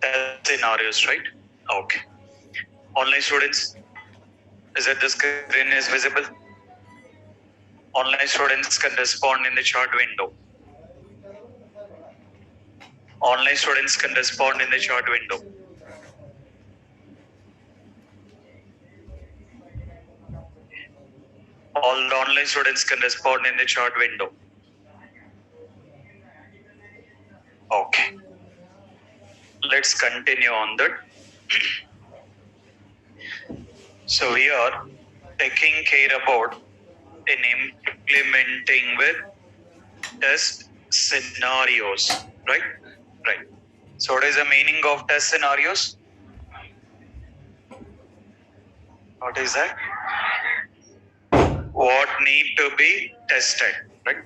Test scenarios, right? Okay. Online students, is it the screen is visible? Online students can respond in the chat window. Online students can respond in the chat window. All the online students can respond in the chat window. Okay. Let's continue on that. So we are taking care about in implementing with test scenarios, right? Right. So what is the meaning of test scenarios? What is that? What need to be tested, right?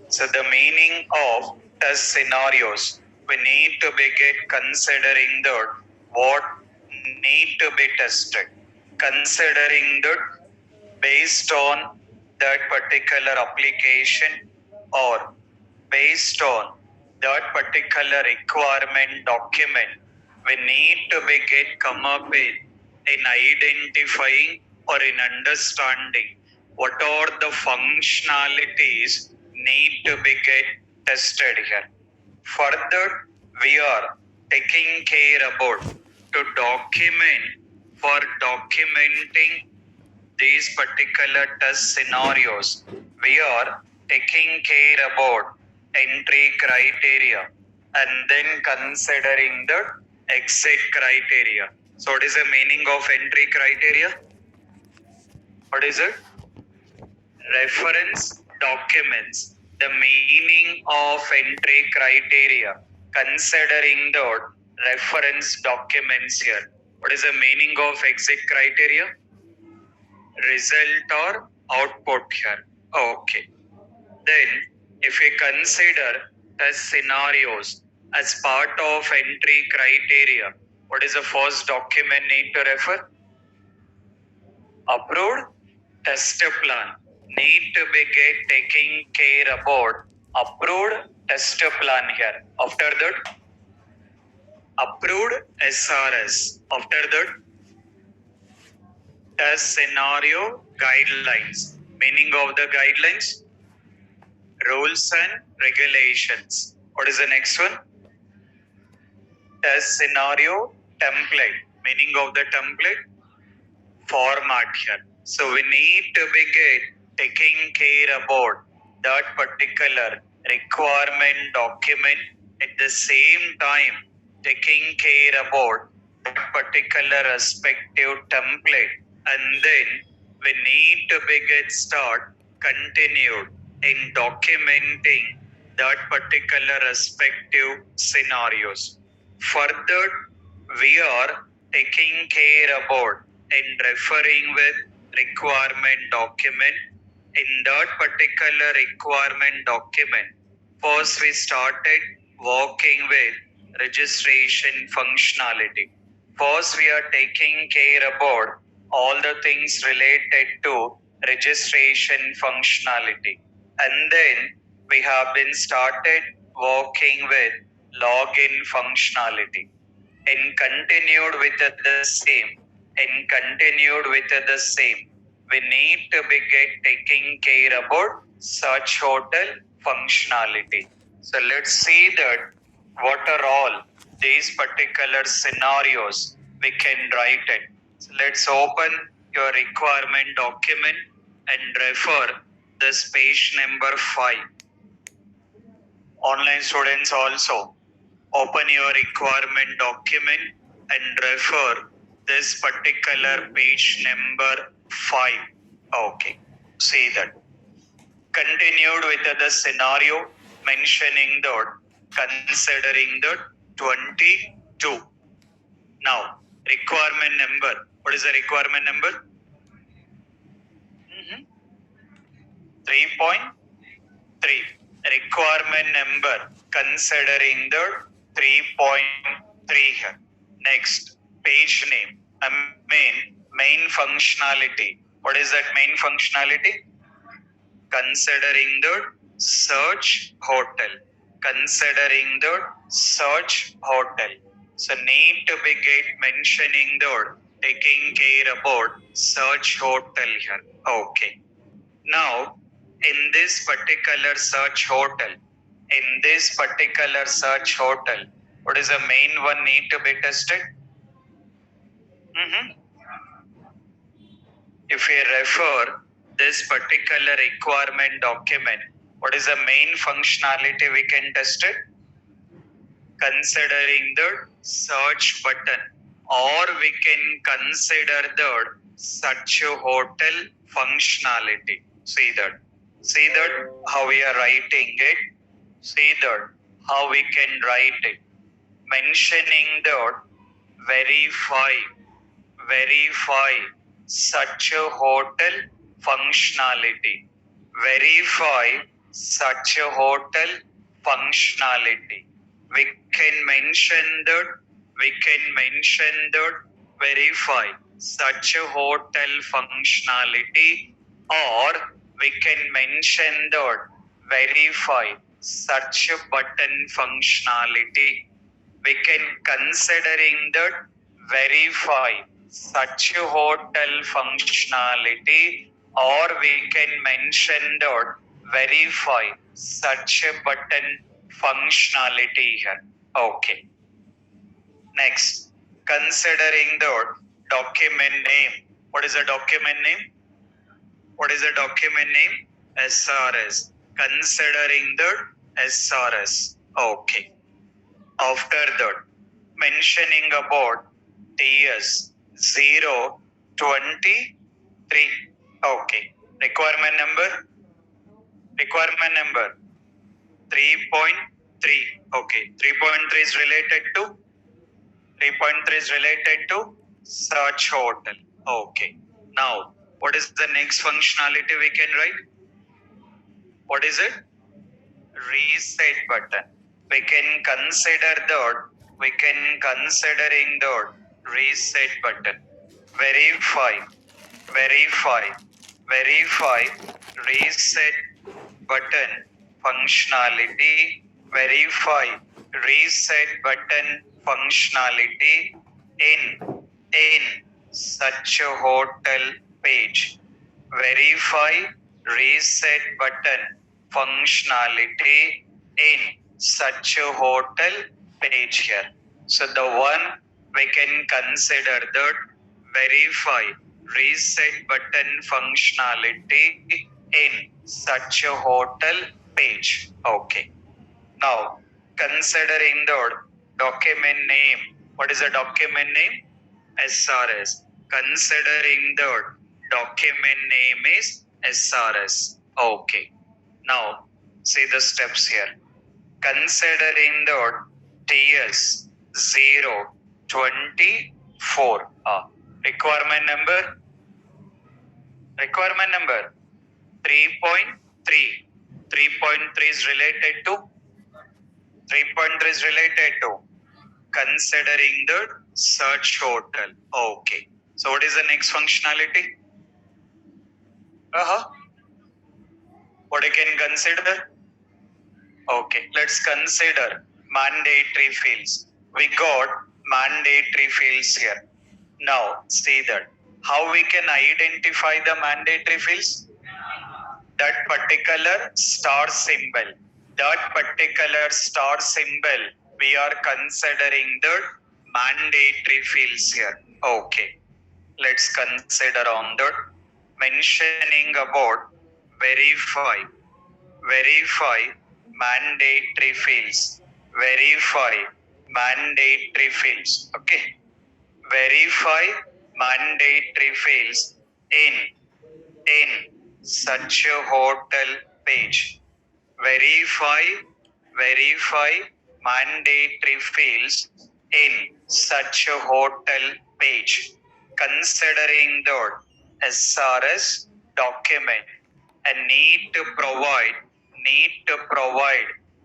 So the meaning of test scenarios, we need to be get considering that what need to be tested, considering that based on that particular application or based on that particular requirement document, we need to be get come up with in identifying or in understanding what are the functionalities need to be get tested here. Further, we are taking care about to document for documenting these particular test scenarios. We are taking care about entry criteria and then considering the exit criteria. So what is the meaning of entry criteria? What is it? Reference documents. The meaning of entry criteria, considering the reference documents here. What is the meaning of exit criteria? Result or output here. Okay. Then, if we consider test scenarios as part of entry criteria, what is the first document need to refer? Approved test plan. Need to be get taking care about approved test plan here. After that, approved SRS. After that, test scenario guidelines. Meaning of the guidelines? Rules and regulations. What is the next one? Test scenario template. Meaning of the template? Format here. So we need to be taking care about that particular requirement document at the same time taking care about that particular respective template, and then we need to be continued in documenting that particular respective scenarios. Further, we are taking care about in referring with requirement document. In that particular requirement document, first we started working with registration functionality. First, we are taking care about all the things related to registration functionality. And then we have been started working with login functionality. And continued with the same. And continued with the same. We need to be taking care about search hotel functionality. So let's see that what are all these particular scenarios we can write it. So let's open your requirement document and refer this page number 5. Online students also open your requirement document and refer this particular page number 5. Okay, see that. Continued with the scenario mentioning the considering the 22. Now, requirement number. What is the requirement number? 3.3. Requirement number considering the 3.3 here. Next, page name. Main functionality. What is that main functionality? Considering the search hotel. Considering the search hotel. So need to be get mentioning the taking care about search hotel here. Okay. Now, in this particular search hotel, what is the main one need to be tested? Mhm. If we refer this particular requirement document, what is the main functionality we can test it? Considering the search button, or we can consider the search hotel functionality. See that how we are writing it. See that how we can write it. Mentioning the verify such a hotel functionality. Verify such a hotel functionality. We can mention that verify such a hotel functionality, or we can mention that verify such a button functionality. We can considering that verify such a hotel functionality, or we can mention that verify such a button functionality here. Okay. Next, considering the document name. What is the document name? SRS. Considering the SRS. Okay. After that, mentioning about TS 023. Okay. Requirement number 3.3. Okay. 3.3 is related to search hotel. Okay. Now, what is the next functionality we can write? What is it? Reset button. We can considering the reset button. Verify reset button functionality. Verify reset button functionality in such a hotel page. Verify reset button functionality in such a hotel page here. So the one we can consider that verify reset button functionality in such a hotel page. Okay. Now, considering the document name. What is the document name? SRS. Considering the document name is SRS. Okay. Now, see the steps here. Considering the TS 024. Requirement number 3.3. 3.3 is related to considering the search hotel. Okay. So what is the next functionality? What I can consider? Okay. Let's consider mandatory fields. We got mandatory fields here. Now see that how we can identify the mandatory fields. That particular star symbol, we are considering the mandatory fields here. Okay. Let's consider on that. Mentioning about verify mandatory fields. Okay. Verify mandatory fields in such a hotel page. Verify mandatory fields in such a hotel page. Considering the SRS document and need to provide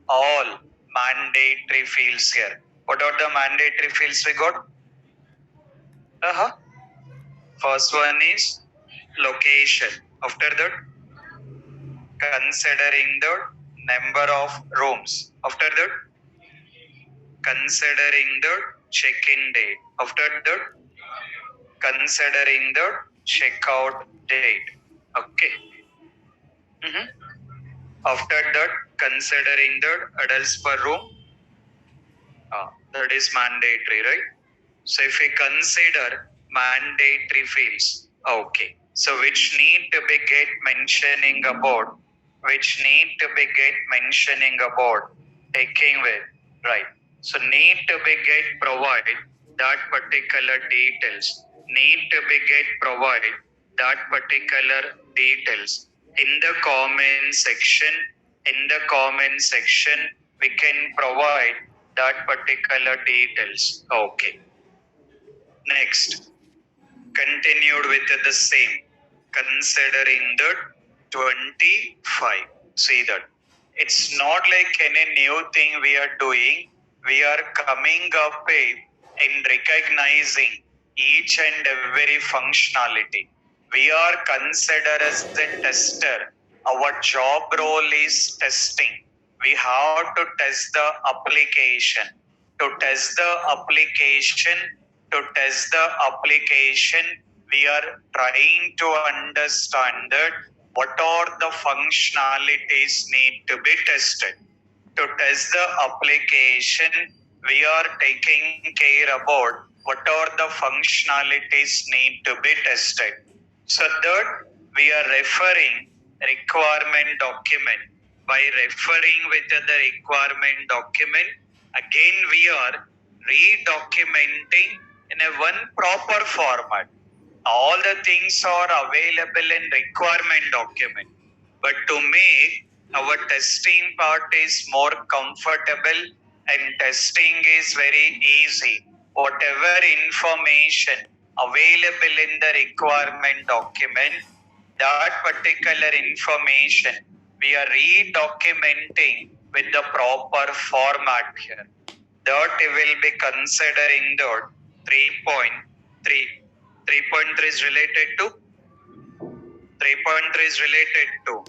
all mandatory fields here. What are the mandatory fields we got? First one is location. After that, considering the number of rooms. After that, considering the check-in date. After that, considering the checkout date. Okay. Mhm. After that, considering the adults per room, that is mandatory, right? So if we consider mandatory fields, okay. So which need to be get mentioning about, taking with, right? So need to be get provide that particular details. Need to be get provide that particular details in the comment section. In the comment section, we can provide that particular details. Okay. Next, continued with the same, considering the 25. See that it's not like any new thing we are doing. We are coming up in recognizing each and every functionality. We are considered as a tester. Our job role is testing. We have to test the application. To test the application, we are trying to understand that what are the functionalities need to be tested. To test the application, we are taking care about what are the functionalities need to be tested. So that we are referring requirement document. By referring with the requirement document, again we are redocumenting in a one proper format. All the things are available in requirement document. But to make our testing part is more comfortable and testing is very easy. Whatever information available in the requirement document, that particular information we are redocumenting with the proper format here. That will be considering the 3.3. 3.3 is related to 3.3 is related to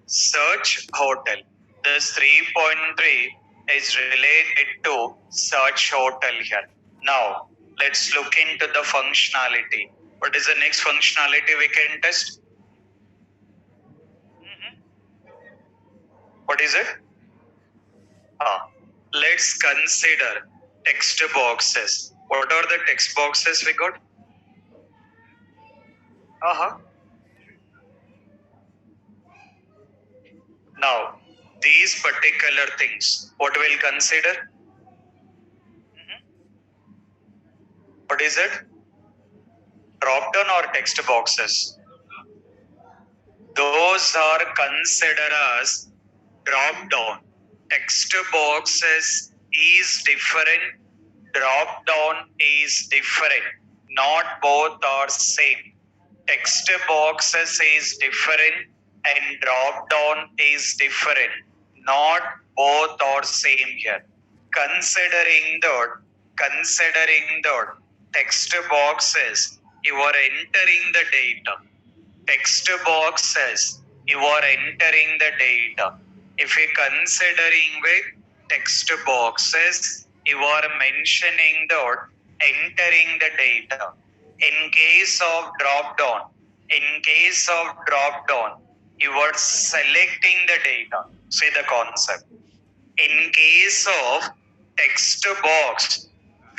search hotel. This 3.3 is related to search hotel here. Now, let's look into the functionality. What is the next functionality we can test? What is it? Let's consider text boxes. What are the text boxes we got? Now, these particular things, what we'll consider? What is it? Drop down or text boxes? Those are considered as drop down. Text boxes is different. Drop down is different. Not both are same. Text boxes is different and drop down is different. Not both are same here. Considering the text boxes, you are entering the data. Text boxes, you are entering the data. If you considering with text boxes, you are mentioning the entering the data. In case of drop down, you are selecting the data. See the concept. In case of text box,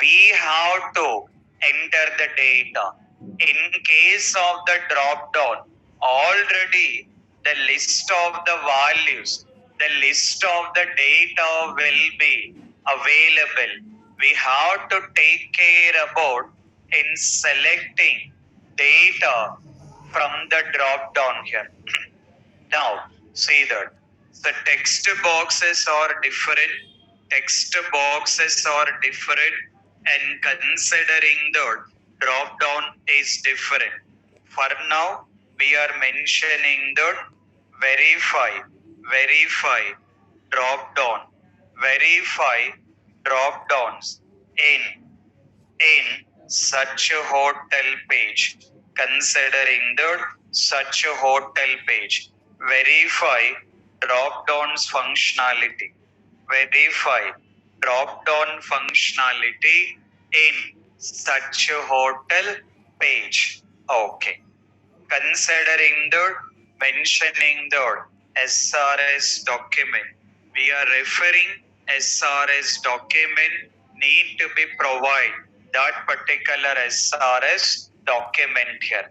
we have to enter the data. In case of the drop down, already the list of the values, the list of the data will be available. We have to take care about in selecting data from the drop down here. Now, see that the text boxes are different. And considering the drop down is different. For now, we are mentioning the verify drop down, drop downs in such a hotel page. Considering the such a hotel page, verify drop downs functionality. in such a hotel page. Okay. Considering the mentioning the SRS document, we are referring SRS document need to be provide that particular SRS document here.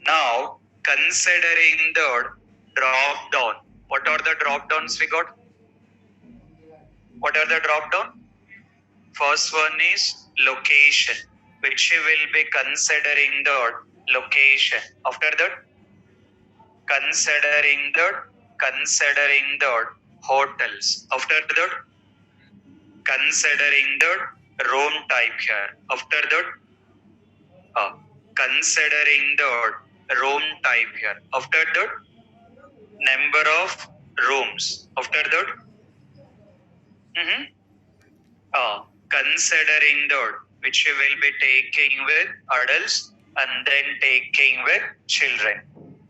Now, considering the drop down, what are the drop downs we got? What are the drop down? First one is location, which you will be considering the location. After that, considering the hotels. After that, considering the room type here. After that, considering the room type here. After that, number of rooms. After that, considering the which you will be taking with adults and then taking with children.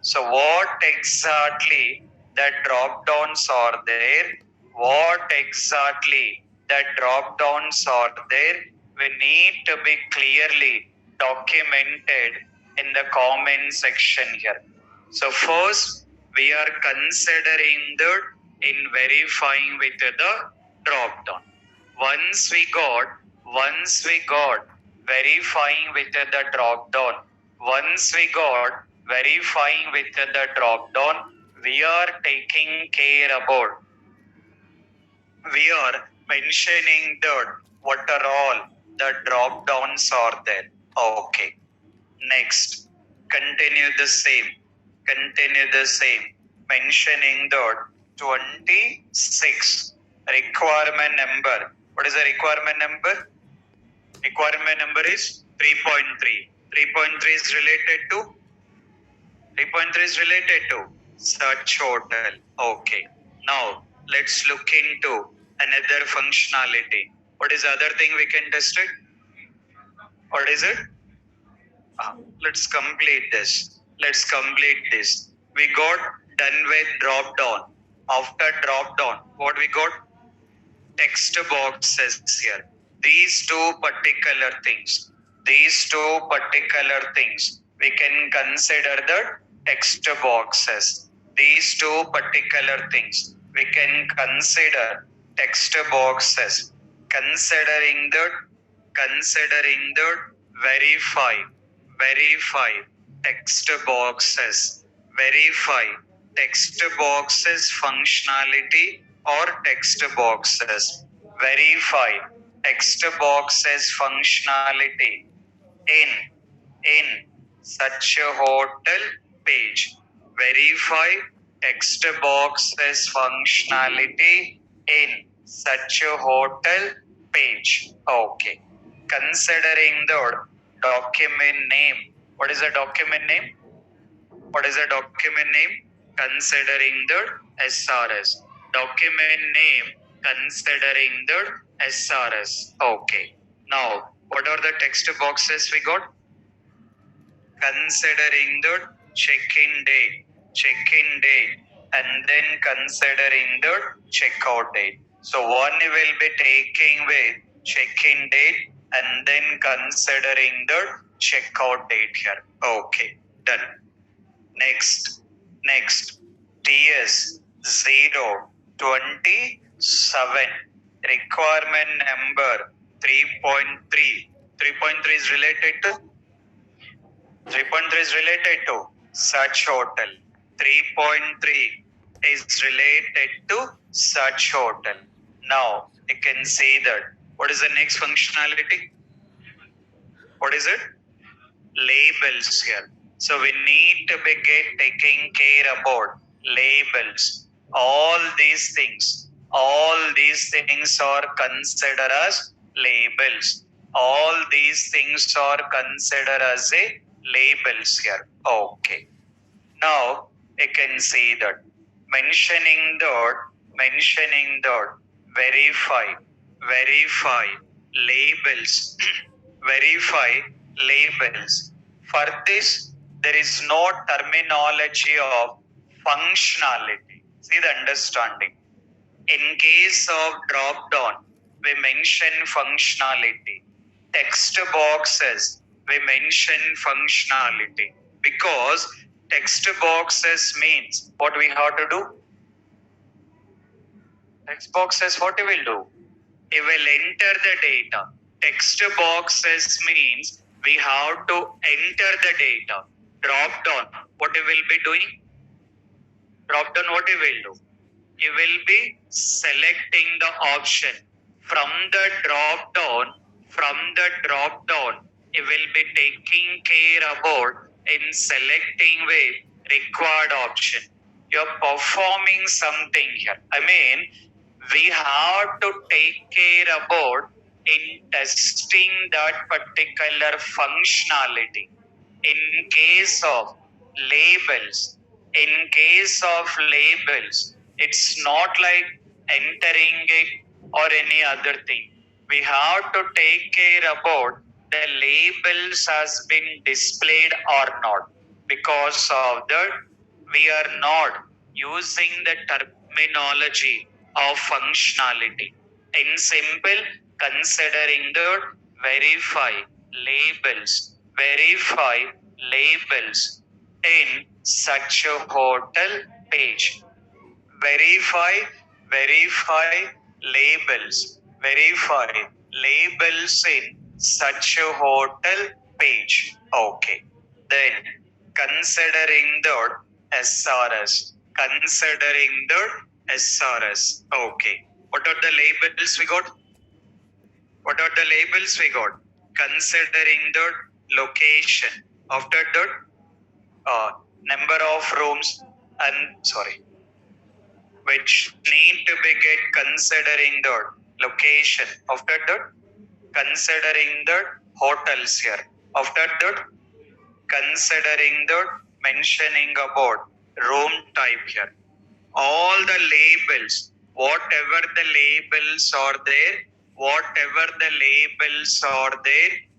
So what exactly the drop downs are there? What exactly the drop downs are there? We need to be clearly documented in the comment section here. So first we are considering the in verifying with the drop down. Once we got verifying with the drop down, once we got verifying with the drop down, we are taking care about, we are mentioning that what are all the drop downs are there. Okay. Next, continue the same, mentioning that 26 requirement number. What is the requirement number? Requirement number is 3.3. 3.3 is related to 3.3 is related to search hotel. Okay. Now let's look into another functionality. What is the other thing we can test it? What is it? Let's complete this. We got done with drop down. After drop down, what we got? Text boxes here. These two particular things, we can consider the text boxes. These two particular things, we can consider text boxes. Considering the verify text boxes, functionality or text boxes. Verify text boxes functionality in such a hotel page. Verify text boxes functionality in such a hotel page. Okay. Considering the document name. What is the document name? Considering the SRS. Document name considering the SRS. Okay. Now, what are the text boxes we got? Considering the check-in date, and then considering the checkout date. So one will be taking with check-in date and then considering the checkout date here. Okay, done. Next, TS 027 requirement number 3.3. 3.3 is related to such hotel. 3.3 is related to such hotel. Now you can see that. What is the next functionality? What is it? Labels here. So we need to be taking care about labels. All these things are considered as labels. All these things are considered as a labels here. Okay. Now you can see that mentioning the verify labels. Verify labels. For this, there is no terminology of functionality. See the understanding. In case of drop down, we mention functionality. text boxes, we mention functionality because text boxes means what we have to do. Text boxes, what we will do? We will enter the data. Text boxes means we have to enter the data. Drop down, what we will be doing? Drop down, what we will do? You will be selecting the option from the drop down. From the drop down, you will be taking care about in selecting with required option. You're performing something here. I mean, we have to take care about in testing that particular functionality. In case of labels, it's not like entering it or any other thing. We have to take care about the labels has been displayed or not. Because of that, we are not using the terminology of functionality. In simple, considering the verify labels in such a hotel page. Verify labels in such a hotel page. Okay. Then considering the SRS. Okay. What are the labels we got? Considering the location. After that, number of rooms which need to be get considering the location. After that, considering the hotels here. After that, considering the mentioning about room type here. All the labels, whatever the labels are there,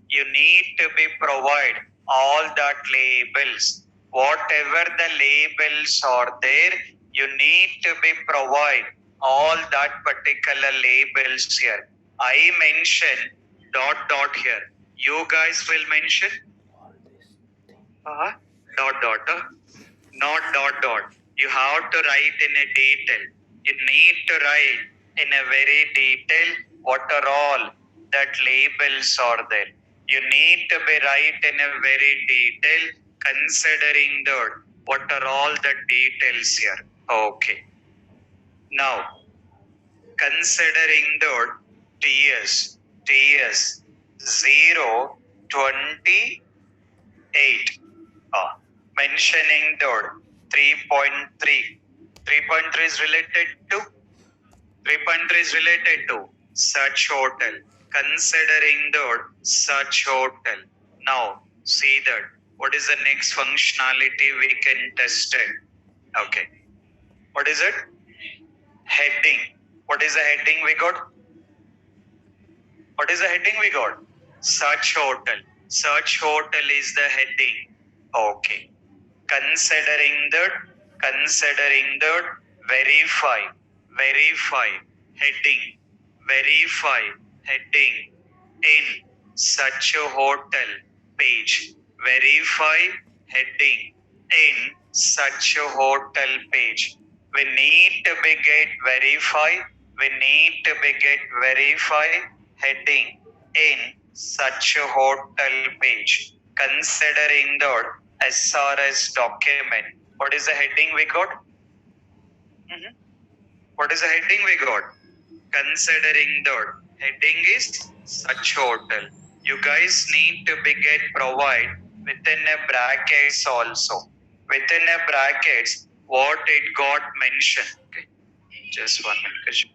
you need to be provide all that labels. Whatever the labels are there, you need to be provide all that particular labels here. I mention dot here. You guys will mention not dot. You have to write in a detail. You need to write in a very detail what are all that labels are there. You need to be write in a very detail considering that what are all the details here. Okay. Now, considering the TS 028. Mentioning the 3.3. 3.3 is related to such hotel. Considering the such hotel. Now, see that. What is the next functionality we can test it? Okay. What is it? Heading. What is the heading we got? Such hotel. Such hotel is the heading. Okay. Considering that verify heading in such a hotel page. Verify heading in such a hotel page. We need to be get verify heading in such a hotel page. Considering the SRS document. What is the heading we got? Considering the heading is such hotel. You guys need to be get provide within a brackets also. Within a brackets, what it got mentioned. Okay. Just 1 minute, Kashif.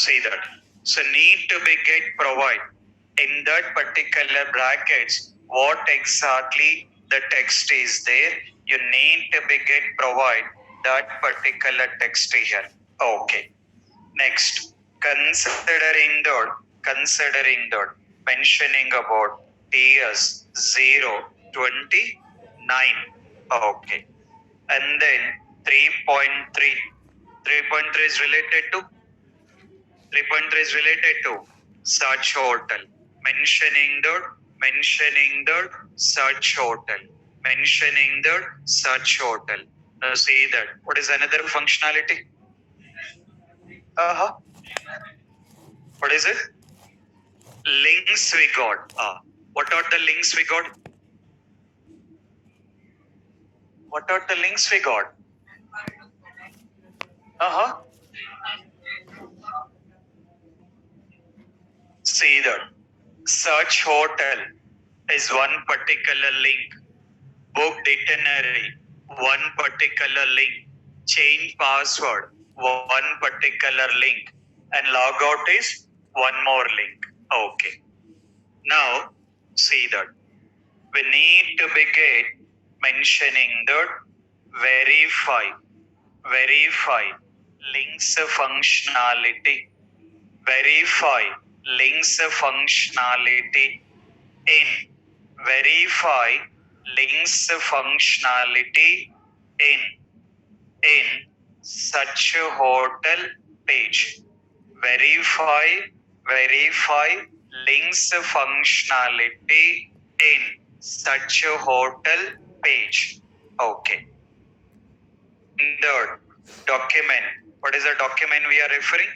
See that. So need to be get provide in that particular brackets what exactly the text is there. You need to be get provide that particular text here. Okay. Next, considering that mentioning about TS 029. Okay. And then 3.3. 3.3 is related to 3.3 is related to such hotel. Mentioning the such hotel. Mentioning the such hotel. Now see that. What is another functionality? Uh-huh. What is it? Links we got. What are the links we got? What are the links we got? Uh-huh. See that. Search hotel is one particular link. Book itinerary, one particular link. Change password, one particular link. And logout is one more link. Okay. Now, see that. We need to begin mentioning that verify links functionality, verify links functionality in, verify links functionality in such a hotel page, verify links functionality in such a hotel page. Okay. Third, document. What is the document we are referring?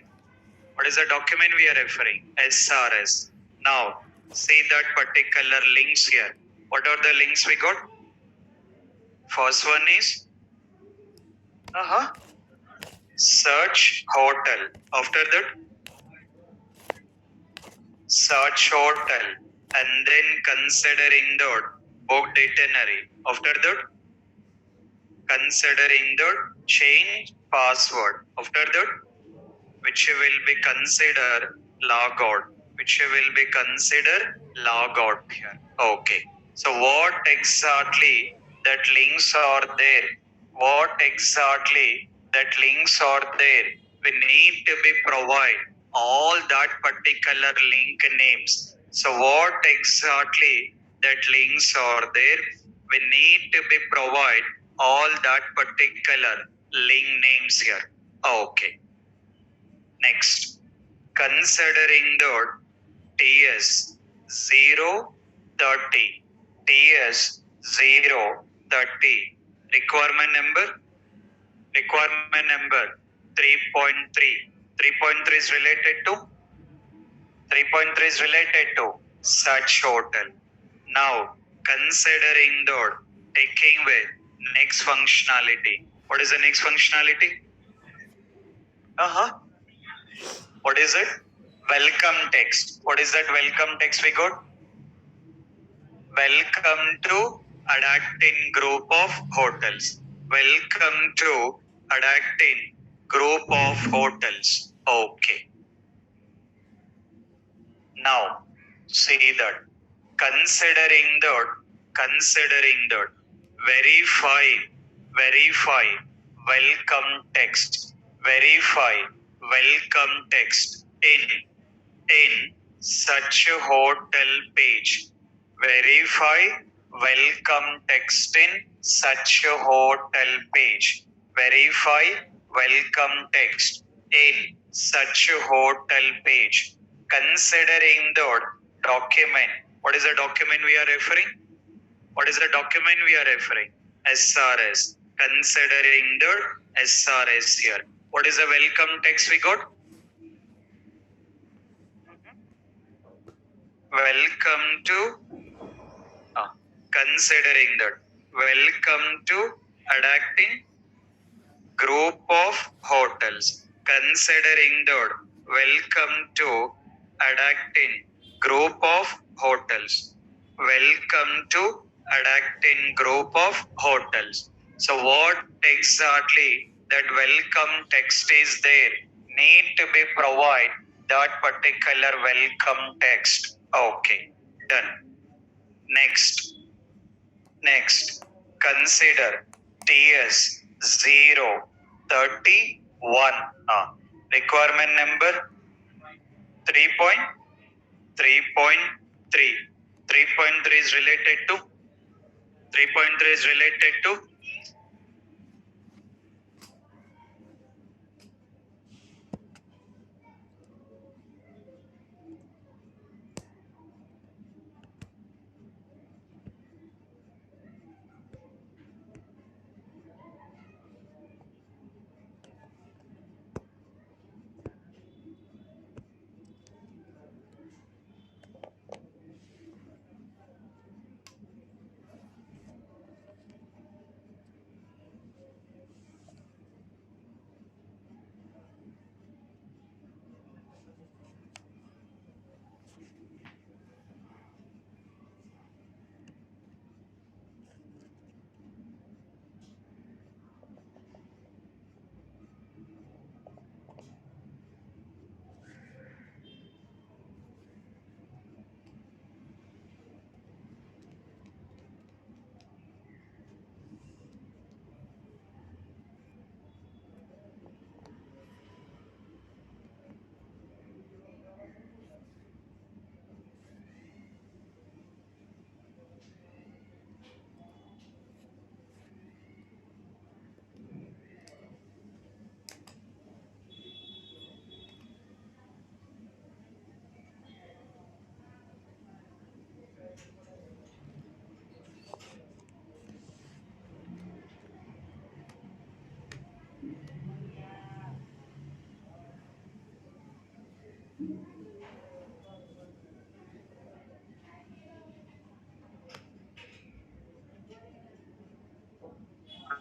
What is the document we are referring? SRS. Now, see that particular links here. What are the links we got? First one is search hotel. After that, search hotel. And then considering that booked itinerary. After that, considering that change password. After that, which will be considered logout. Which will be considered logout here. Okay. So what exactly that links are there? What exactly that links are there? We need to be provide all that particular link names. So what exactly that links are there? We need to be provide all that particular link names here. Okay. Next, considering the TS 030, TS 030, requirement number 3.3. 3.3 is related to 3.3 is related to such hotel. Now, considering the taking with next functionality. What is the next functionality? What is it? Welcome text. What is that welcome text we got? Welcome to Adactin group of hotels. Welcome to Adactin group of hotels. Okay. Now, see that. Considering that, verify welcome text, verify welcome text in such a hotel page, verify welcome text in such a hotel page, verify welcome text in such a hotel page. Considering the document. What is the document we are referring? What is the document we are referring? SRS. Considering the SRS here. What is the welcome text we got? Welcome to considering that. Welcome to Adactin group of hotels. Considering that. Welcome to Adactin group of hotels. Welcome to Adactin group of hotels. So what exactly that welcome text is there? Need to be provide that particular welcome text. Okay, done. Next, consider TS 031. Requirement number 3.3. 3.3 is related to 3.3 is related to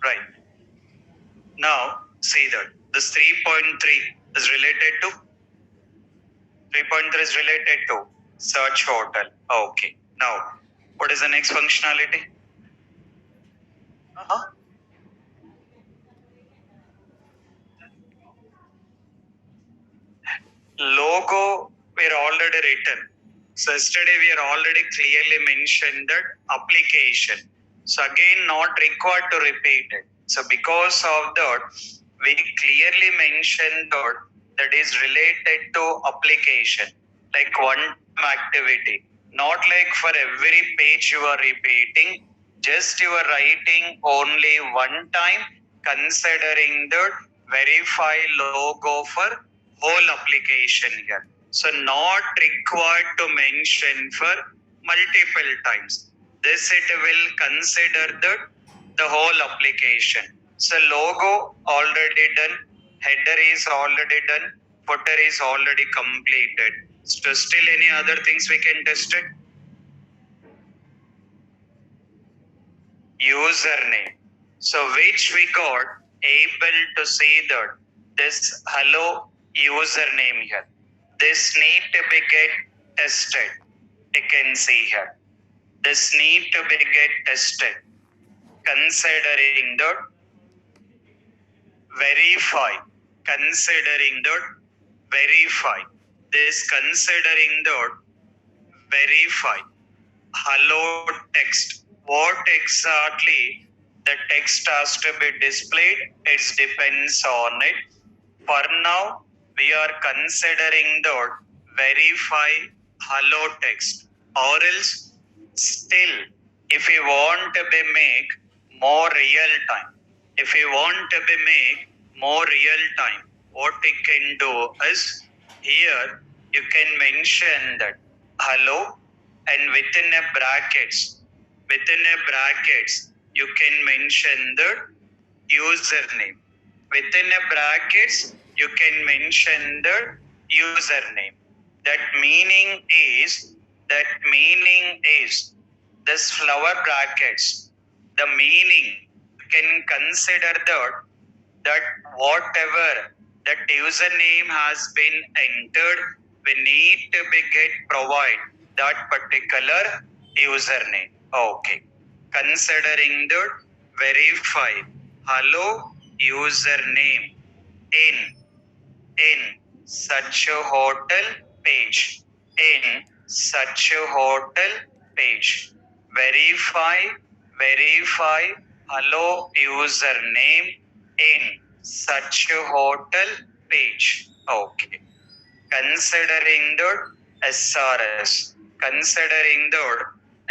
right. Now see that this 3.3 is related to 3.3 is related to search hotel. Okay. Now, what is the next functionality? Uh-huh. Logo we're already written. So yesterday we are already clearly mentioned that application. So again, not required to repeat it. So because of that, we clearly mentioned that is related to application, like one activity. Not like for every page you are repeating, just you are writing only one time, considering the verify logo for whole application here. So not required to mention for multiple times. This it will consider the whole application. So logo already done, header is already done, footer is already completed. So still any other things we can test it? Username. So which we got able to see that this hello username here. This need to be get tested. You can see here. This need to be get tested. Considering the verify. Considering the verify. This considering the verify. Hello text. What exactly the text has to be displayed? It depends on it. For now, we are considering the verify hello text, or else still, if we want to be make more real time, if we want to be make more real time, what we can do is here you can mention that hello, and within a brackets you can mention the username. Within a brackets you can mention the username. That meaning is this flower brackets, the meaning you can consider that whatever that username has been entered, we need to be get provide that particular username. Okay. Considering the verify hello username in such a hotel page. In such a hotel page. Verify, hello username in such a hotel page. Okay. Considering the SRS. Considering the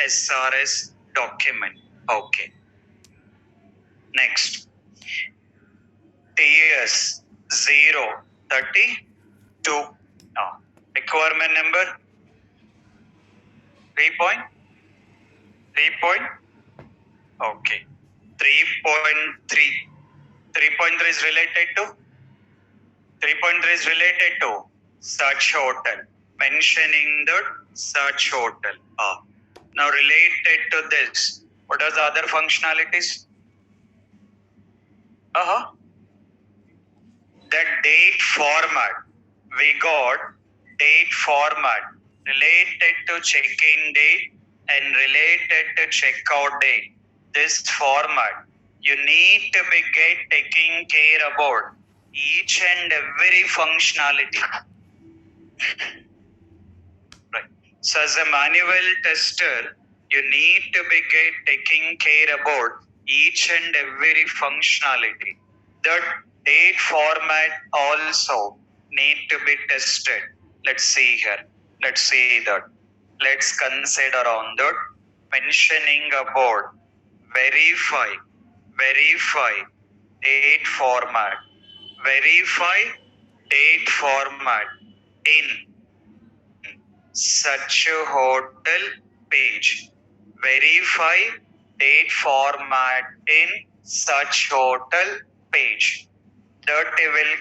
SRS document. Okay. Next. TS 032. Requirement number 3.3. Okay. 3.3. 3.3 is related to 3.3 is related to such hotel. Mentioning the such hotel. Now related to this, what are the other functionalities? The date format. We got date format related to check-in date and related to check-out date. This format, you need to be taking care about each and every functionality. Right. So as a manual tester, you need to be taking care about each and every functionality. That date format also need to be tested. Let's see here. Let's see that. Let's consider on that. Mentioning about verify date format. Verify date format in such a hotel page. Verify date format in such hotel page. That will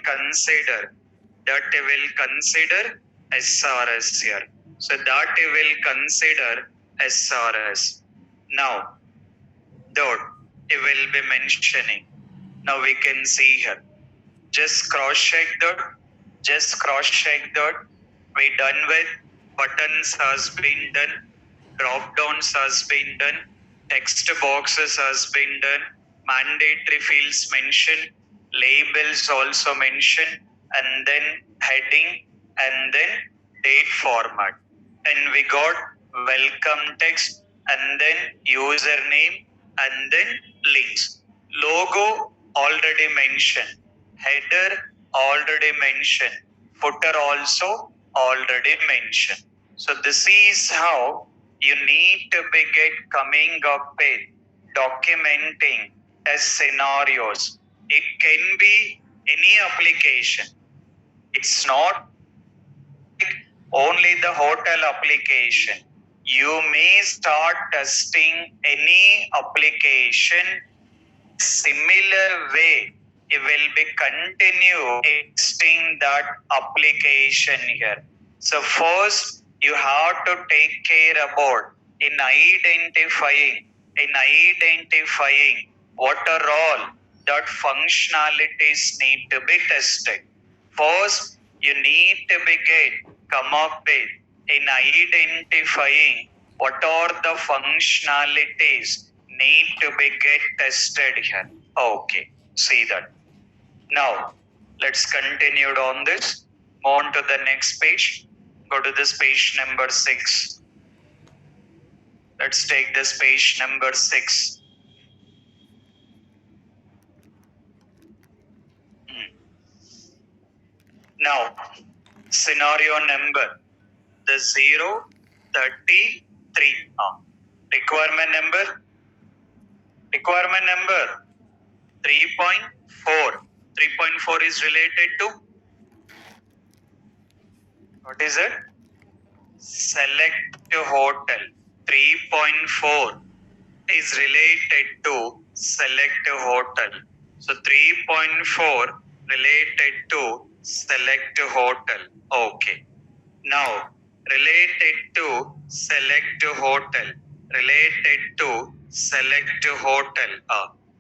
consider SRS here. So that will consider SRS. Now, that it will be mentioning. Now we can see here. Just cross check that. We done with buttons has been done. Drop downs has been done. Text boxes has been done. Mandatory fields mentioned. Labels also mentioned. And then heading. And then date format. And we got welcome text. And then username. And then links. Logo already mentioned. Header already mentioned. Footer also already mentioned. So this is how you need to be coming up with documenting test scenarios. It can be any application. It's not only the hotel application. You may start testing any application similar way. It will be continue testing that application here. So first you have to take care about in identifying what are all that functionalities need to be tested. First, you need to be come up with in identifying what are the functionalities need to be tested here. Okay, see that. Now, let's continue on this. Move on to the next page. Go to this page number 6. Let's take this page number 6. Now, scenario number the 033. Requirement number 3.4. 3.4 is related to what is it? Select a hotel. 3.4 is related to select a hotel. So 3.4 related to select a hotel. Okay. Now, related to select a hotel.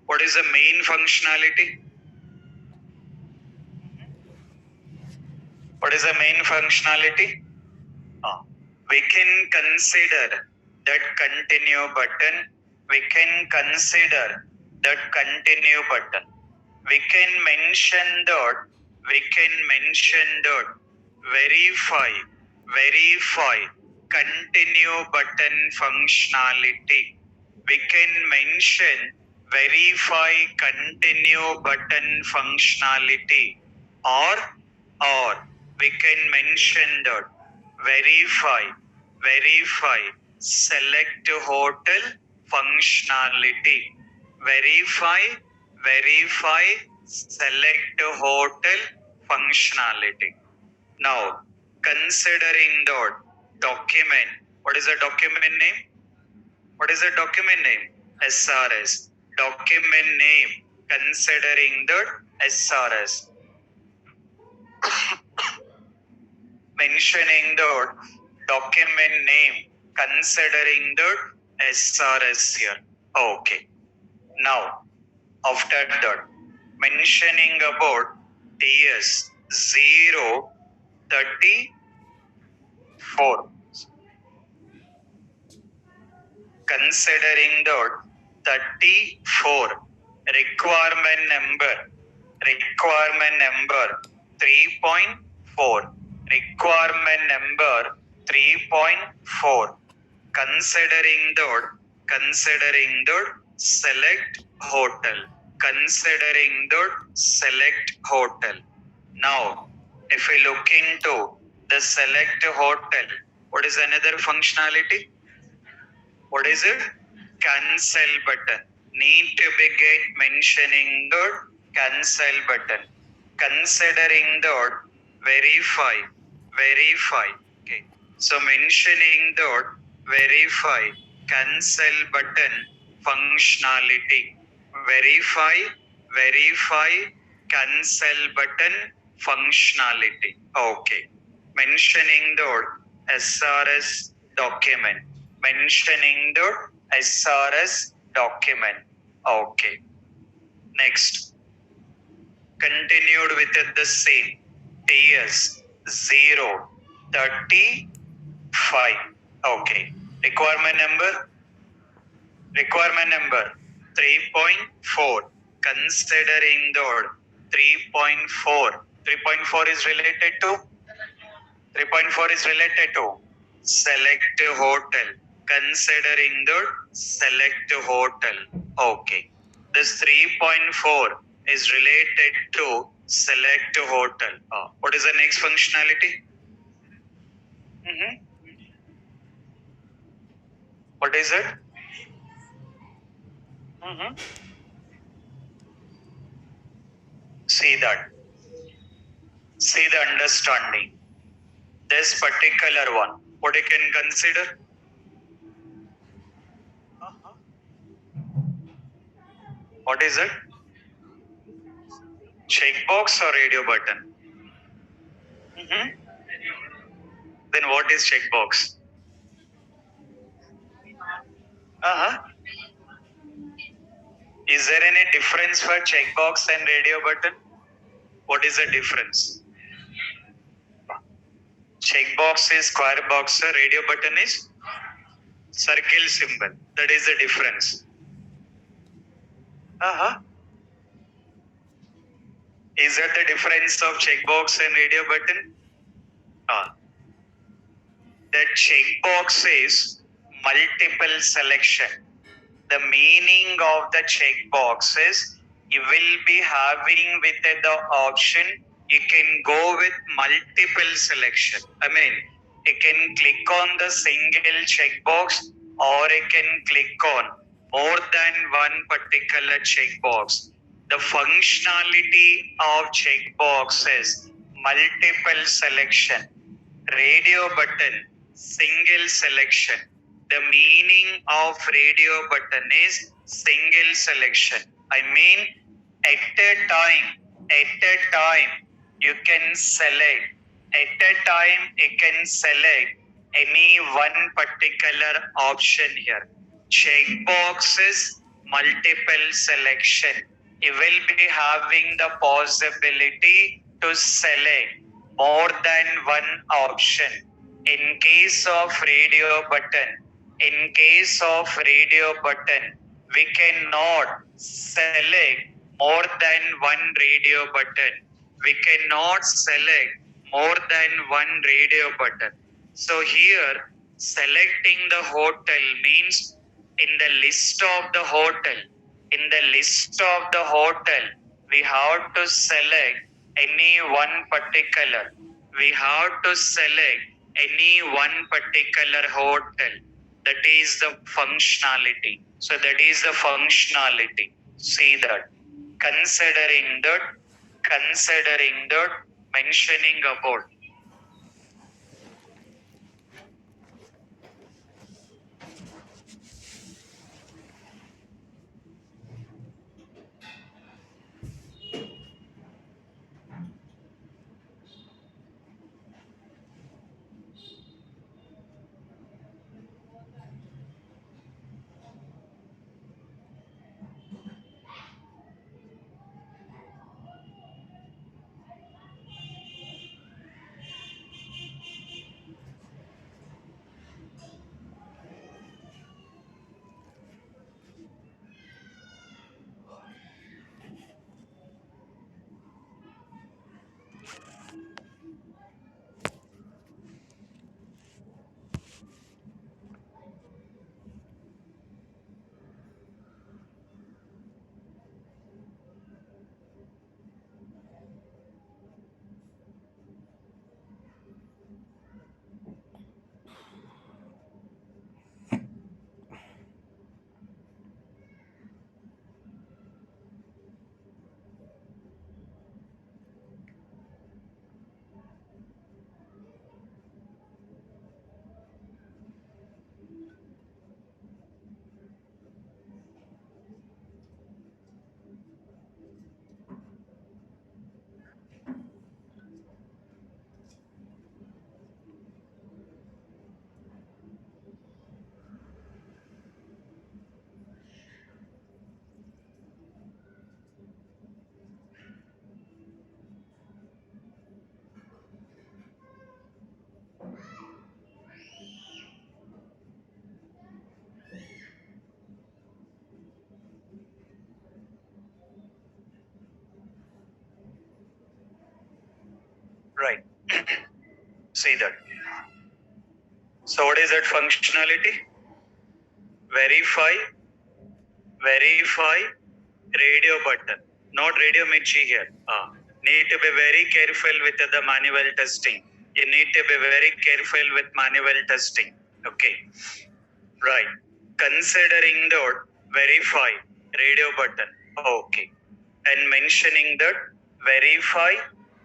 What is the main functionality? What is the main functionality? We can consider that continue button. We can mention that verify, verify, continue button functionality. We can mention verify continue button functionality or we can mention that verify, verify, select hotel functionality. Verify, verify, select hotel functionality. Now, considering the document, what is the document name? What is the document name? SRS. Document name, considering the SRS. Mentioning the document name, considering the SRS here. Okay. Now, after that, mentioning about TS 034. Considering the 34 requirement number 3.4 requirement number 3.4 considering the select hotel now if we look into the select hotel, what is another functionality? What is it? Cancel button. Need to be get mentioning the cancel button. Considering the verify. Okay. So mentioning the verify cancel button functionality. Verify cancel button functionality. Okay. Mentioning the SRS document. Mentioning the SRS document. Okay. Next. Continued with the same. TS 035. Okay. Requirement number 3.4. Considering the 3.4. 3.4 is related to select hotel. Considering the select hotel. Okay. This 3.4 is related to select hotel. What is the next functionality? What is it? See that. See the understanding. This particular one, what you can consider? What is it? Checkbox or radio button? Then what is checkbox? Is there any difference for checkbox and radio button? What is the difference? Checkbox is square box, radio button is circle symbol. That is the difference. Is that the difference of checkbox and radio button? The checkbox is multiple selection. The meaning of the checkbox is you will be having with the option you can go with multiple selection. I mean, you can click on the single checkbox or you can click on more than one particular checkbox. The functionality of checkbox is multiple selection. Radio button, single selection. The meaning of radio button is single selection. I mean, at a time, you can select. Any one particular option here. Checkbox is multiple selection. You will be having the possibility to select more than one option. In case of radio button, we cannot select more than one radio button. We cannot select more than one radio button. So here, selecting the hotel means in the list of the hotel, we have to select any one particular. We have to select any one particular hotel. That is the functionality. So that is the functionality. See that. Considering that, mentioning about. Right. See that. So what is that functionality? Verify radio button. Not radio Mirchi here. Need to be very careful with the manual testing. You need to be very careful with manual testing. Okay. Right. Considering that, verify radio button. Okay. And mentioning that, verify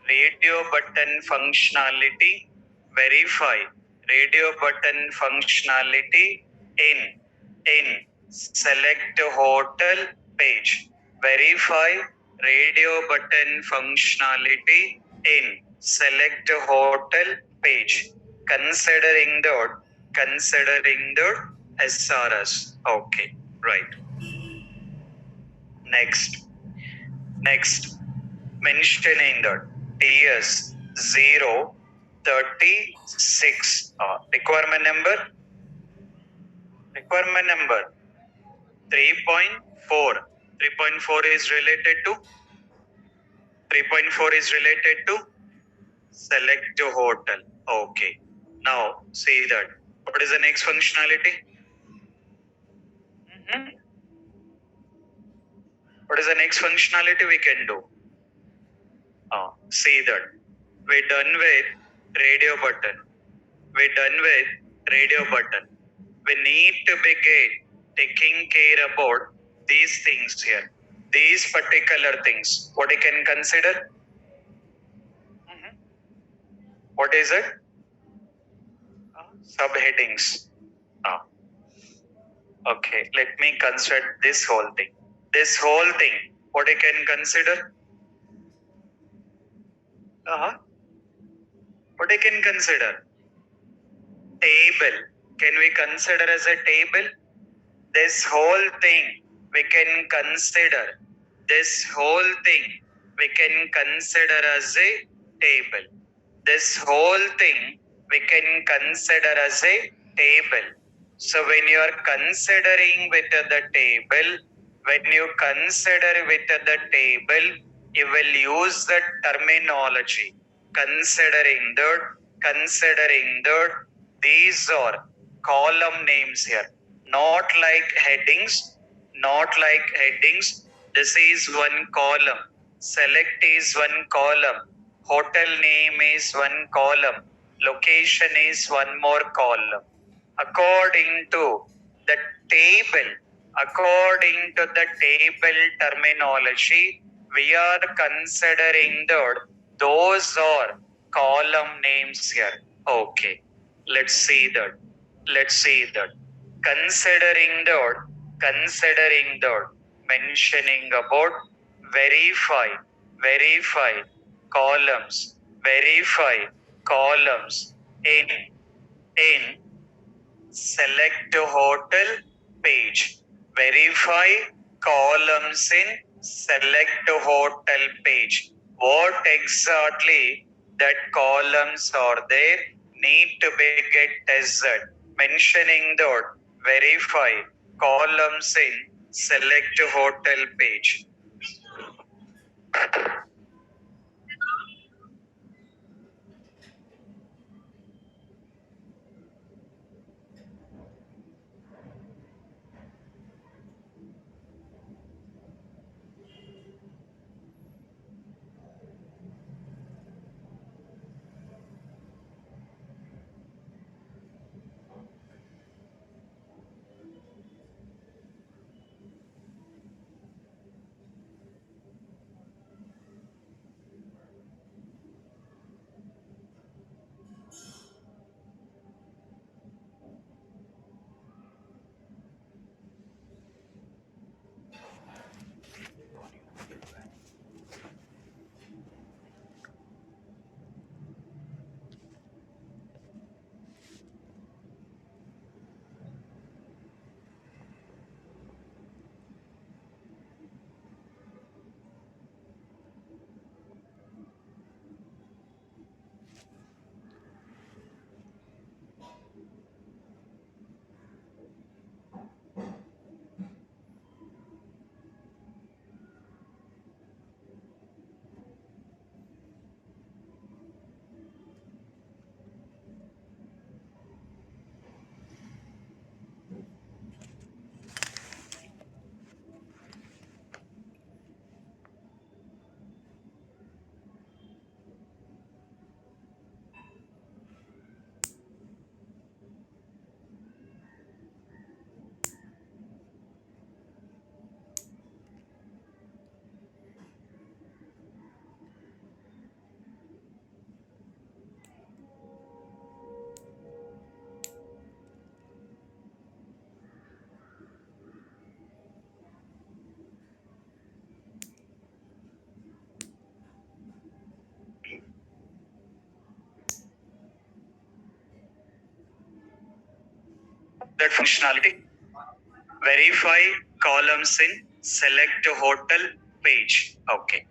radio button functionality. Verify radio button functionality in select hotel page. Verify radio button functionality in select hotel page. Considering the SRS. Okay, right. Next, mentioning the TS 036 requirement number 3.4. 3.4 is related to select a hotel. Okay. Now see that. What is the next functionality? What is the next functionality we can do? See that. We're done with radio button. We need to begin taking care about these things here. These particular things. What you can consider? What is it? Subheadings. Okay, let me consider this whole thing. What you can consider? What you can consider? Table. Can we consider as a table? This whole thing we can consider. This whole thing we can consider as a table. This whole thing we can consider as a table. So when you are considering with the table, you will use the terminology. considering that these are column names here, not like headings, This is one column. Select is one column. Hotel name is one column. Location is one more column. According to the table, according to the table terminology, we are considering that those are column names here. Okay, let's see that. Considering that, mentioning about verify, verify columns in select hotel page. Verify columns in select hotel page. What exactly that columns are there need to be get tested. Mentioning that verify columns in select hotel page. That functionality. Verify columns in select hotel page. Okay.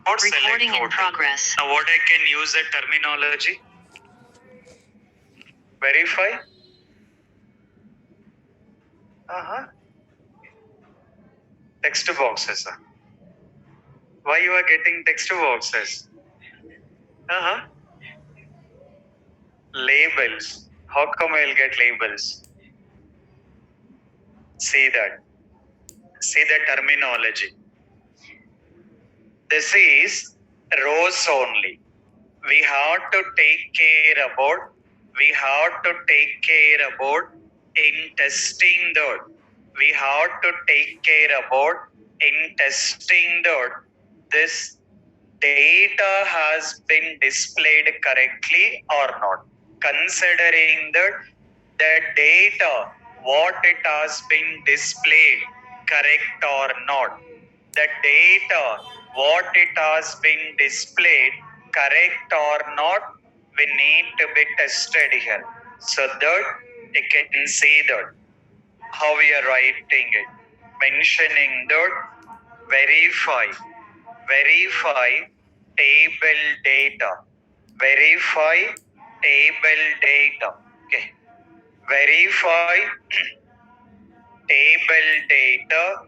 Recording in progress. Now what I can use the terminology? Verify. Text boxes. Why you are getting text boxes? Labels. How come I will get labels? See that. See the terminology. This is rows only. We have to take care about. We have to take care about in testing that. We have to take care about in testing that this data has been displayed correctly or not. Considering that the data, what it has been displayed correct or not. The data, what it has been displayed correct or not, we need to be tested here. So that you can see that how we are writing it. Mentioning that verify table data. Verify table data. Okay. Verify table data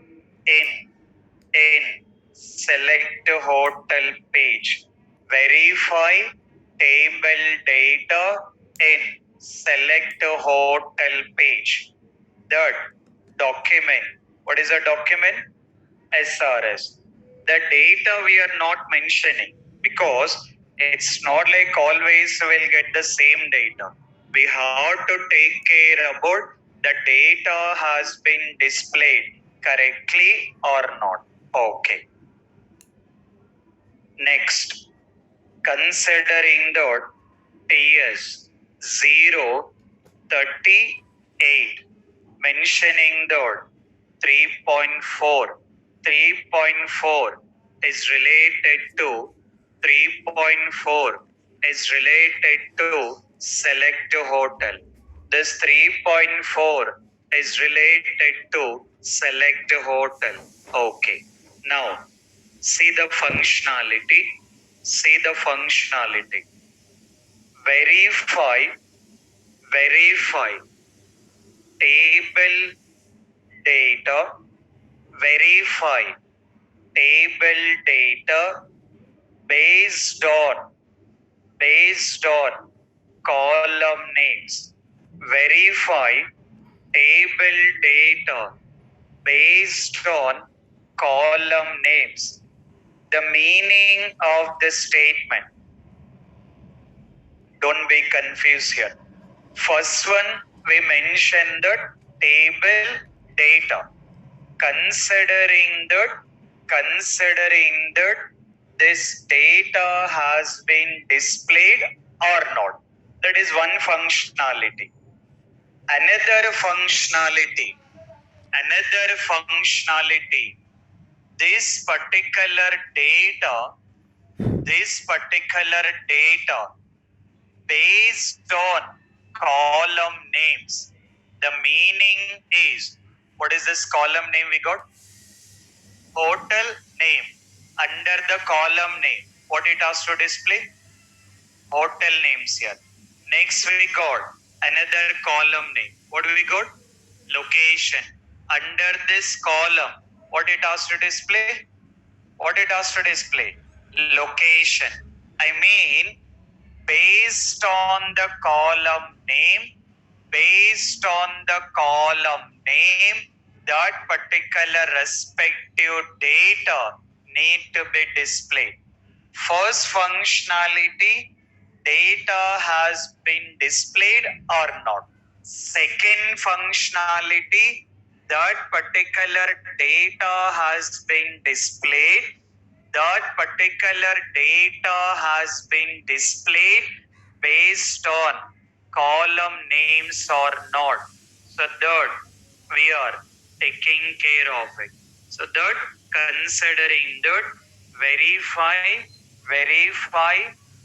in select hotel page. Verify table data in select hotel page. That document. What is a document? SRS. The data we are not mentioning because it's not like always we'll get the same data. We have to take care about the data has been displayed correctly or not. Okay. Next, considering the TS 038, mentioning the 3.4. 3.4 is related to 3.4 is related to select hotel. This 3.4 is related to select hotel. Okay. Now, see the functionality. See the functionality. Verify table data. Verify table data based on column names. Verify table data based on column names. The meaning of the statement. Don't be confused here. First one, we mentioned the table data. Considering that this data has been displayed or not. That is one functionality. Another functionality. This particular data based on column names. The meaning is, what is this column name we got? Hotel name. Under the column name, what it has to display? Hotel names here. Next we got another column name. What do we got? Location. Under this column, what it has to display? What it has to display? Location. I mean, based on the column name, that particular respective data need to be displayed. First functionality, data has been displayed or not. Second functionality, that particular data has been displayed. That particular data has been displayed based on column names or not. So that we are taking care of it. So that considering that verify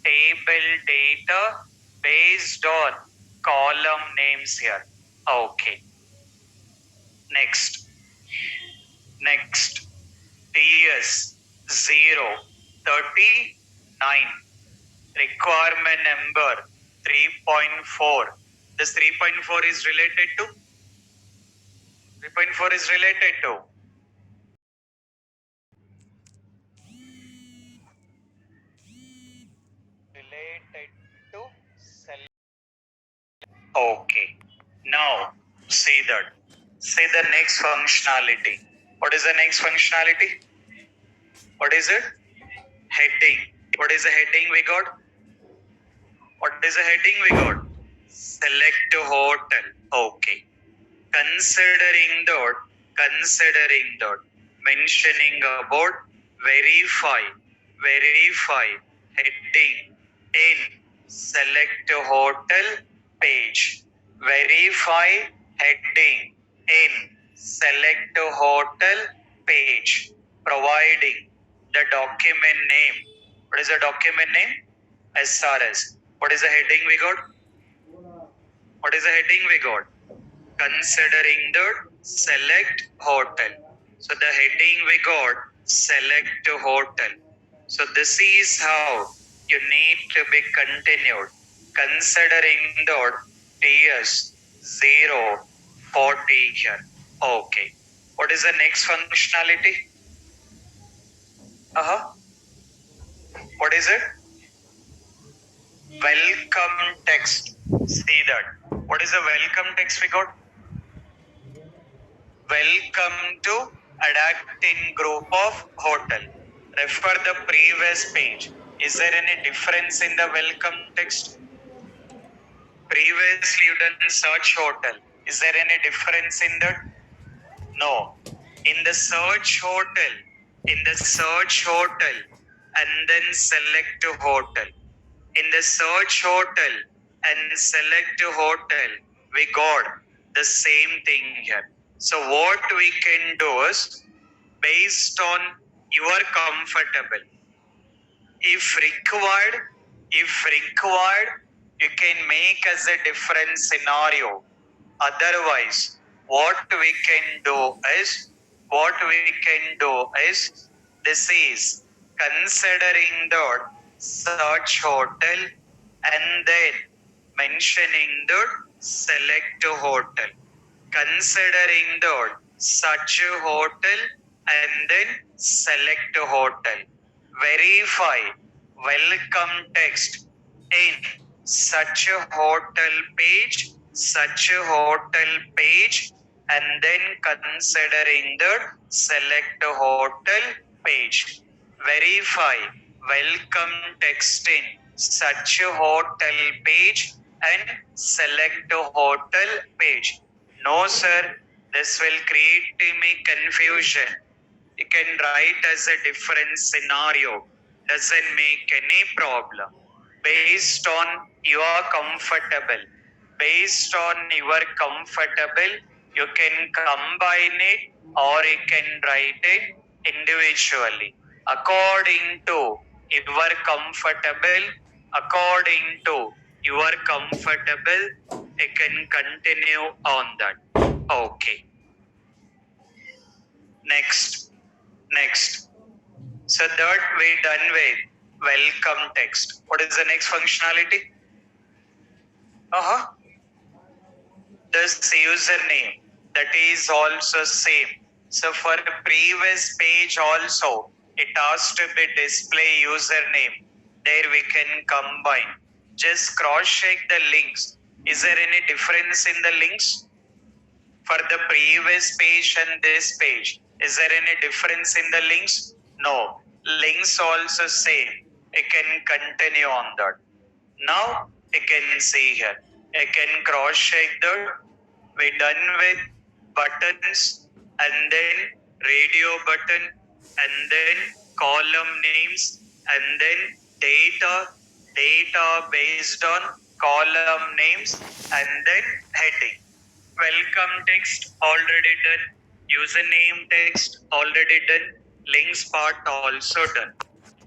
table data based on column names here. Okay. Next. TS 0 39. Requirement number 3.4. This 3.4 is related to? 3.4 is related to? Related to cell. Okay. Now, see that. See the next functionality. What is the next functionality? What is it? Heading. What is the heading we got? What is the heading we got? Select hotel. Okay. Considering that, mentioning about verify heading in select hotel page. Verify heading in select hotel page. Providing the document name. What is the document name? SRS. What is the heading we got? What is the heading we got? Considering the select hotel. So the heading we got select hotel. So this is how you need to be continued. Considering the TS 040 here. Okay. What is the next functionality? What is it? Welcome text. See that. What is the welcome text we got? Welcome to adapting group of hotel. Refer the previous page. Is there any difference in the welcome text? Previously you done search hotel. Is there any difference in that? No. In the search hotel, and then select hotel. In the search hotel and select hotel, we got the same thing here. So what we can do is, based on your comfortable, if required, you can make as a different scenario. Otherwise, what we can do is, this is considering the search hotel and then mentioning the select hotel. Considering the search hotel and then select hotel. Verify welcome text in such a hotel page, and then considering the select hotel page. Verify welcome text in such a hotel page and select hotel page. No sir, this will create me confusion. You can write as a different scenario. Doesn't make any problem. Based on your comfortable. You can combine it or you can write it individually. According to your comfortable, you can continue on that. Okay. Next. So that we done with welcome text. What is the next functionality? This username, that is also same. So for the previous page also, it has to be display username. There we can combine. Just cross check the links. Is there any difference in the links? For the previous page and this page, is there any difference in the links? No. Links also same. You can continue on that. Now you can see here. You can cross check the. We done with buttons and then radio button and then column names and then data based on column names and then heading. Welcome text already done. Username text already done. Links part also done.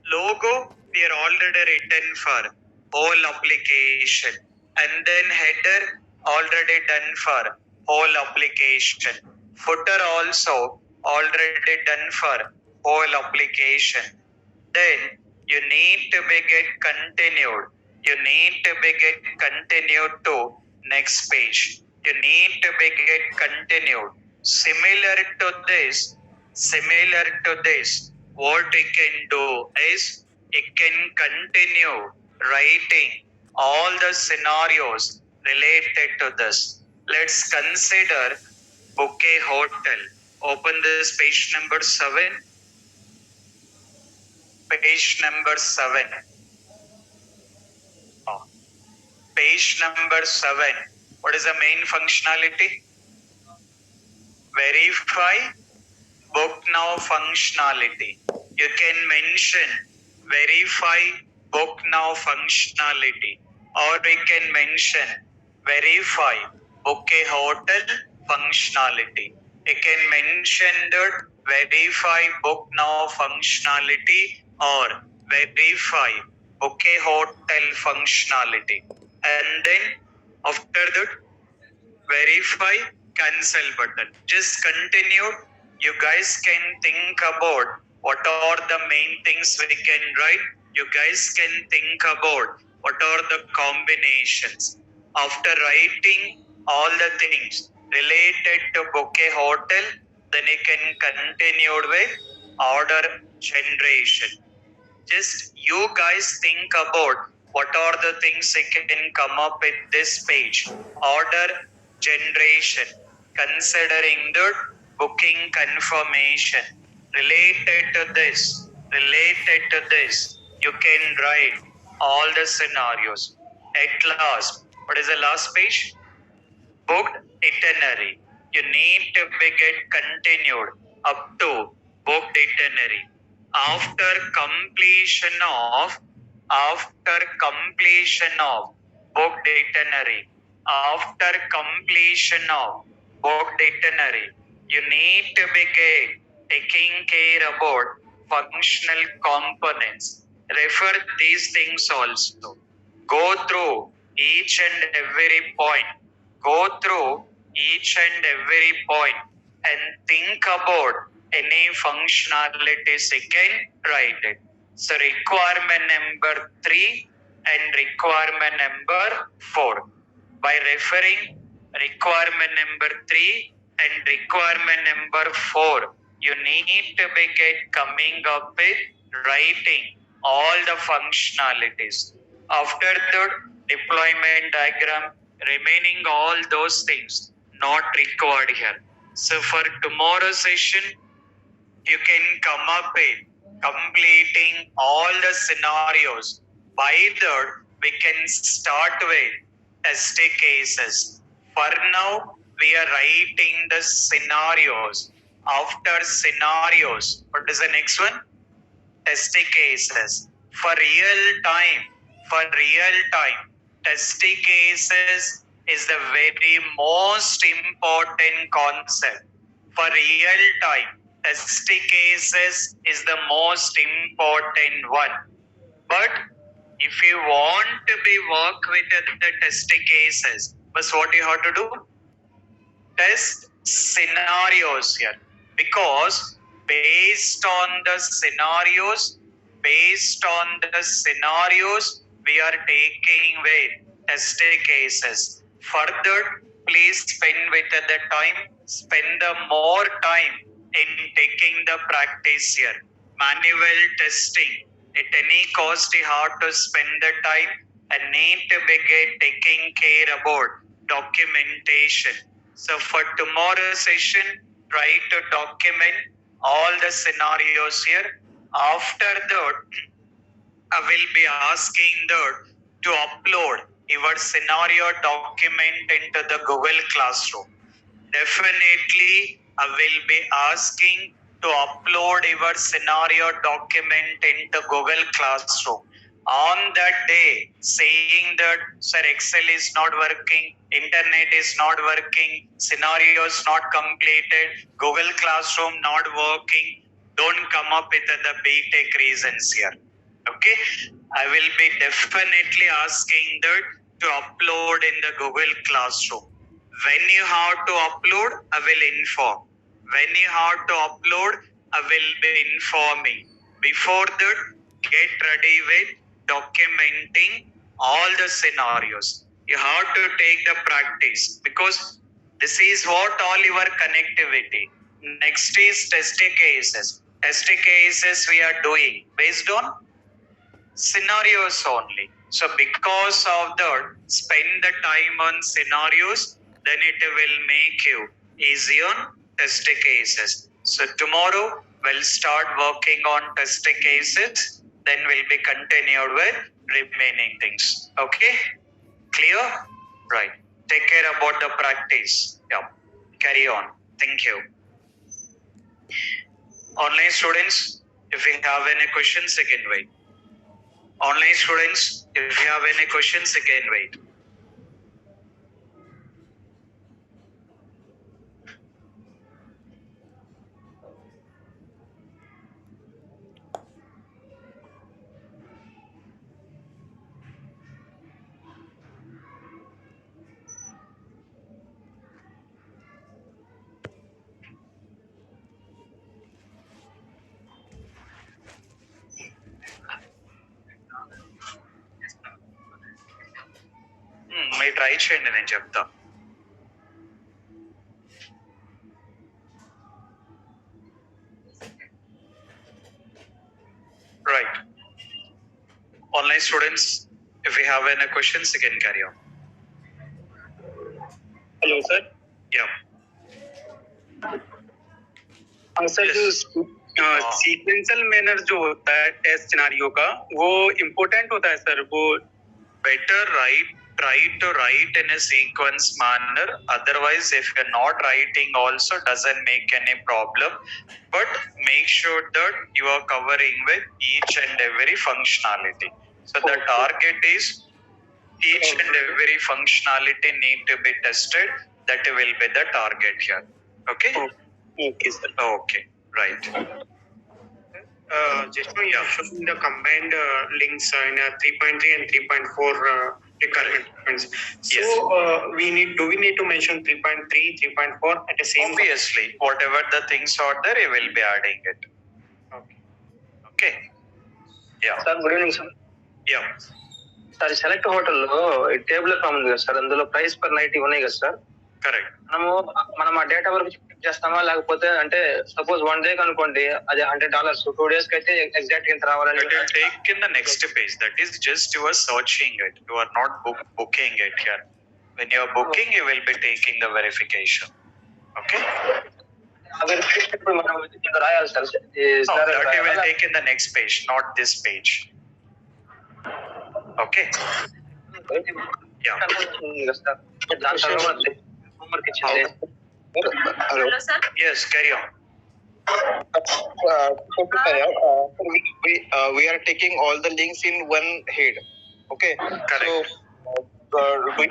Logo we are already written for whole application. And then header already done for whole application. Footer also already done for whole application. Then You need to be get continued. You need to be get continued to next page. You need to be get continued. Similar to this, what we can do is it can continue writing all the scenarios related to this. Let's consider Bouquet Hotel. Open this page number 7. Page number 7. Page number 7. What is the main functionality? Verify book now functionality. You can mention verify book now functionality, or we can mention verify Bouquet Hotel functionality. You can mention that verify book now functionality or verify Bouquet Hotel functionality. And then after that, verify cancel button. Just continue. You guys can think about what are the main things we can write. You guys can think about what are the combinations. After writing all the things related to Bouquet Hotel, then you can continue with order generation. Just you guys think about what are the things you can come up with this page. Order generation, considering the booking confirmation. Related to this, you can write all the scenarios. At last, what is the last page? Booked itinerary. You need to be get continued up to booked itinerary. After completion of booked itinerary, you need to be taking care about functional components. Refer these things also. Go through each and every point. And think about any functionalities you can write it. So requirement number 3 and requirement number 4. By referring requirement number 3 and requirement number 4, you need to be coming up with writing all the functionalities. After the deployment diagram, remaining all those things not required here. So for tomorrow's session, you can come up with completing all the scenarios. By that, we can start with test cases. For now, we are writing the scenarios. After scenarios, what is the next one? Test cases. For real time, test cases is the very most important concept. For real time, test cases is the most important one. But if you want to be work with the test cases, but what you have to do? Test scenarios here, because based on the scenarios, we are taking with test cases. Further, please spend the more time in taking the practice here. Manual testing. At any cost, you have to spend the time and need to be taking care about documentation. So for tomorrow's session, try to document all the scenarios here. After that, I will be asking that to upload your scenario document into the Google Classroom. Definitely, I will be asking to upload your scenario document into Google Classroom. On that day, saying that, sir, Excel is not working, internet is not working, scenario is not completed, Google Classroom not working, don't come up with the BTech reasons here. Okay, I will be definitely asking that to upload in the Google Classroom. When you have to upload, I will inform. When you have to upload, I will be informing. Before that, get ready with documenting all the scenarios. You have to take the practice because this is what all your connectivity. Next is test cases. Test cases we are doing based on scenarios only. So because of that, spend the time on scenarios, then it will make you easy on test cases. So tomorrow we'll start working on test cases, then we'll be continued with remaining things. Okay? Clear? Right. Take care about the practice. Yeah. Carry on. Thank you. Online students, if you have any questions, you can wait. Online students, if you have any questions, you can wait. మీరు try చేయండి, నేను చెప్తా. Right. Online students, if you have any questions, you can carry on. Hello sir. Yeah. Sir Yes. जो sequential manner जो होता है test scenario का, वो इम्पोर्टेंट होता है सर. वो Better try to write in a sequence manner. Otherwise, if you're not writing also, doesn't make any problem. But make sure that you are covering with each and every functionality. So the target is each and every functionality need to be tested. That will be the target here. Okay? Okay sir. Okay. Right. Just now you have shown the combined links in 3.3 and 3.4 requirements. So Yes. we need to mention 3.3, 3.4 at the same. Obviously, whatever the things are there, you will be adding it. Okay. Okay? Yeah. Sir good evening sir. Yeah. Sir select హోటల్లో ఈ table ఎక్కడ ఉంది కదా sir, అందులో price per night ఉన్నాయి కదా sir. Correct. మనం ఆ డేటా వరకు చెక్ చేస్తామా, లేకపోతే అంటే సపోజ్ 1 డే అనుకోండి, అది $100, 2 days కి అయితే ఎగ్జాక్ట్ ఇంత రావాలని. It will take in the next page. That is just you are searching it. You are not booking it here. When you are booking, you will be taking the verification. Okay? Verification మనం ఇంత రాయాలి sir. No, that you will take in the next page, not this page. Okay? Yeah. దాని తర్వాత homework ఇచ్చింది. Hello, sir. Yes, carry on. We are taking all the links in one head. Okay. Correct. So we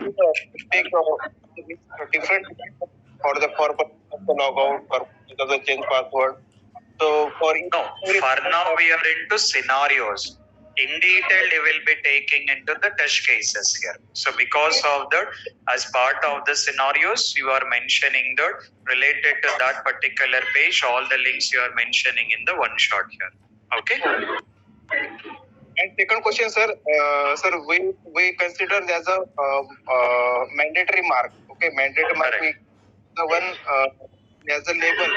take different for the purpose of the logout, purpose of the change password. So for No, for now we are into scenarios. In detail, you will be taking into the test cases here. So because of that, as part of the scenarios, you are mentioning that related to that particular page, all the links you are mentioning in the one shot here. Okay? and second question, sir. Sir, we consider as a mandatory mark. Okay, mandatory mark. Correct. The one as a label.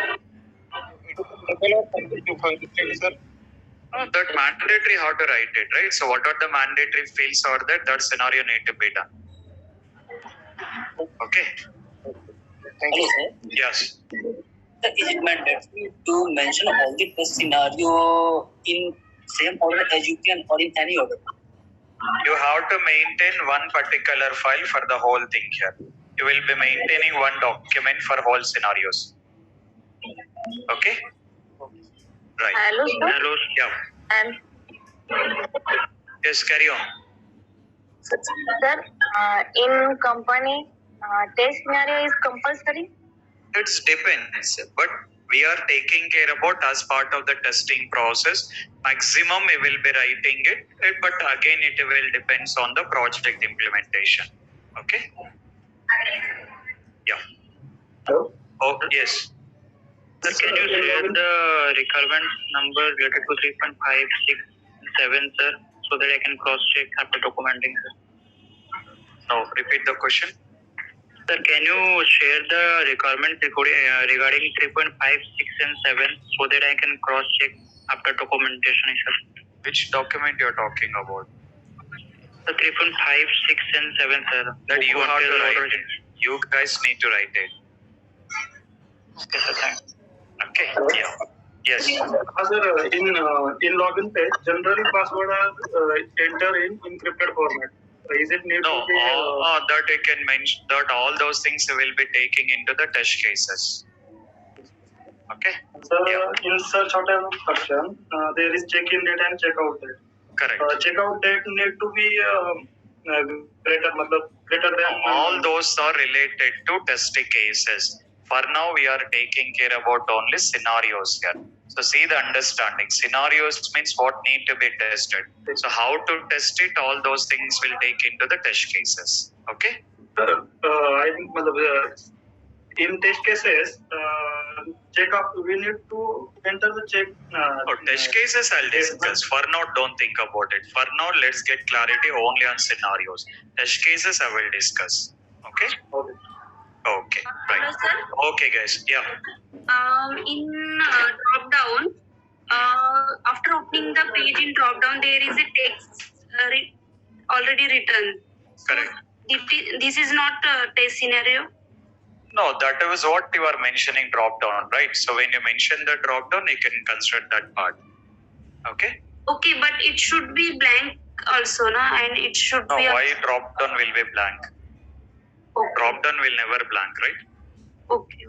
It is a label or something, sir. That mandatory how to write it, right? So what are the mandatory fields are there? That scenario need to be done. Okay? Thank you. Hello, sir. Yes. Is it mandatory to mention all the test scenario in same order as you can or in any order? You have to maintain one particular file for the whole thing here. You will be maintaining one document for whole scenarios. Okay? Right. Hello, sir. Hello. Yeah. And Yes, carry on. Sir, in company, test scenario is compulsory? It depends, but we are taking care about as part of the testing process. Maximum we will be writing it, but again it will depends on the project implementation. Okay? Yeah. Hello? Oh, yes. Sir, can you share the requirement number related to 3.5, 6, 7, sir, so that I can cross-check after documenting, sir. No, repeat the question. Sir, can you share the requirement regarding 3.5, 6, and 7 so that I can cross-check after documentation, sir? Which document you're talking about? The 3.5, 6, and 7, sir. That you have to write order. it. You guys need to write it. Okay, sir, thanks. Okay. Yeah. Yes. Sir, in login page, generally password are enter in encrypted format. Is it need No, to be? that you can mention that all those things will be taking into the test cases. Okay. Sir, Yeah. in search hotel function, there is check-in date and check-out date. Correct. Check-out date need to be greater than All those are related to test cases. For now, we are taking care about only scenarios here. So see the understanding. Scenarios means what need to be tested. So how to test it, all those things will take into the test cases. Okay? I think in test cases, we need to enter the check. Test cases I'll discuss. For now, don't think about it. For now, let's get clarity only on scenarios. Test cases I will discuss. Okay? Okay. Okay. Right. Hello, sir. Okay, guys. Yeah. In drop down, after opening the page in drop down, there is a text already written. Correct. This is not a test scenario. No, that was what you are mentioning drop down, right? So when you mention the drop down, you can consider that part. Okay? Okay, but it should be blank also, na? And it should No, be. why drop down will be blank? Okay. Drop down will never blank, right? Okay.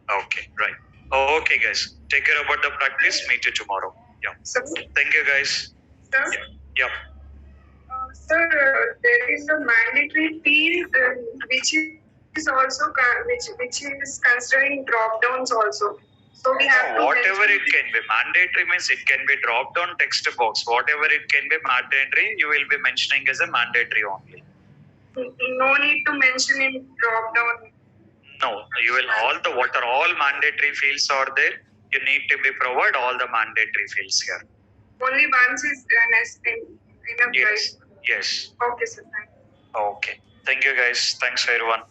Okay, right. Okay, guys. Take care about the practice. Meet you tomorrow. Yeah. Sir, Thank you, guys. sir, Yeah. sir, there is a mandatory field which is also which is considering drop downs also. So we have to Whatever mention- it can be. Mandatory means it can be drop down text box. Whatever it can be mandatory, you will be mentioning as a mandatory only. No need to mention in drop down. No, you will what are all mandatory fields are there. You need to be provide all the mandatory fields here. Only once is enough, Yes. right? Yes. Okay, sir. Thank you. Okay. Thank you, guys. Thanks for everyone.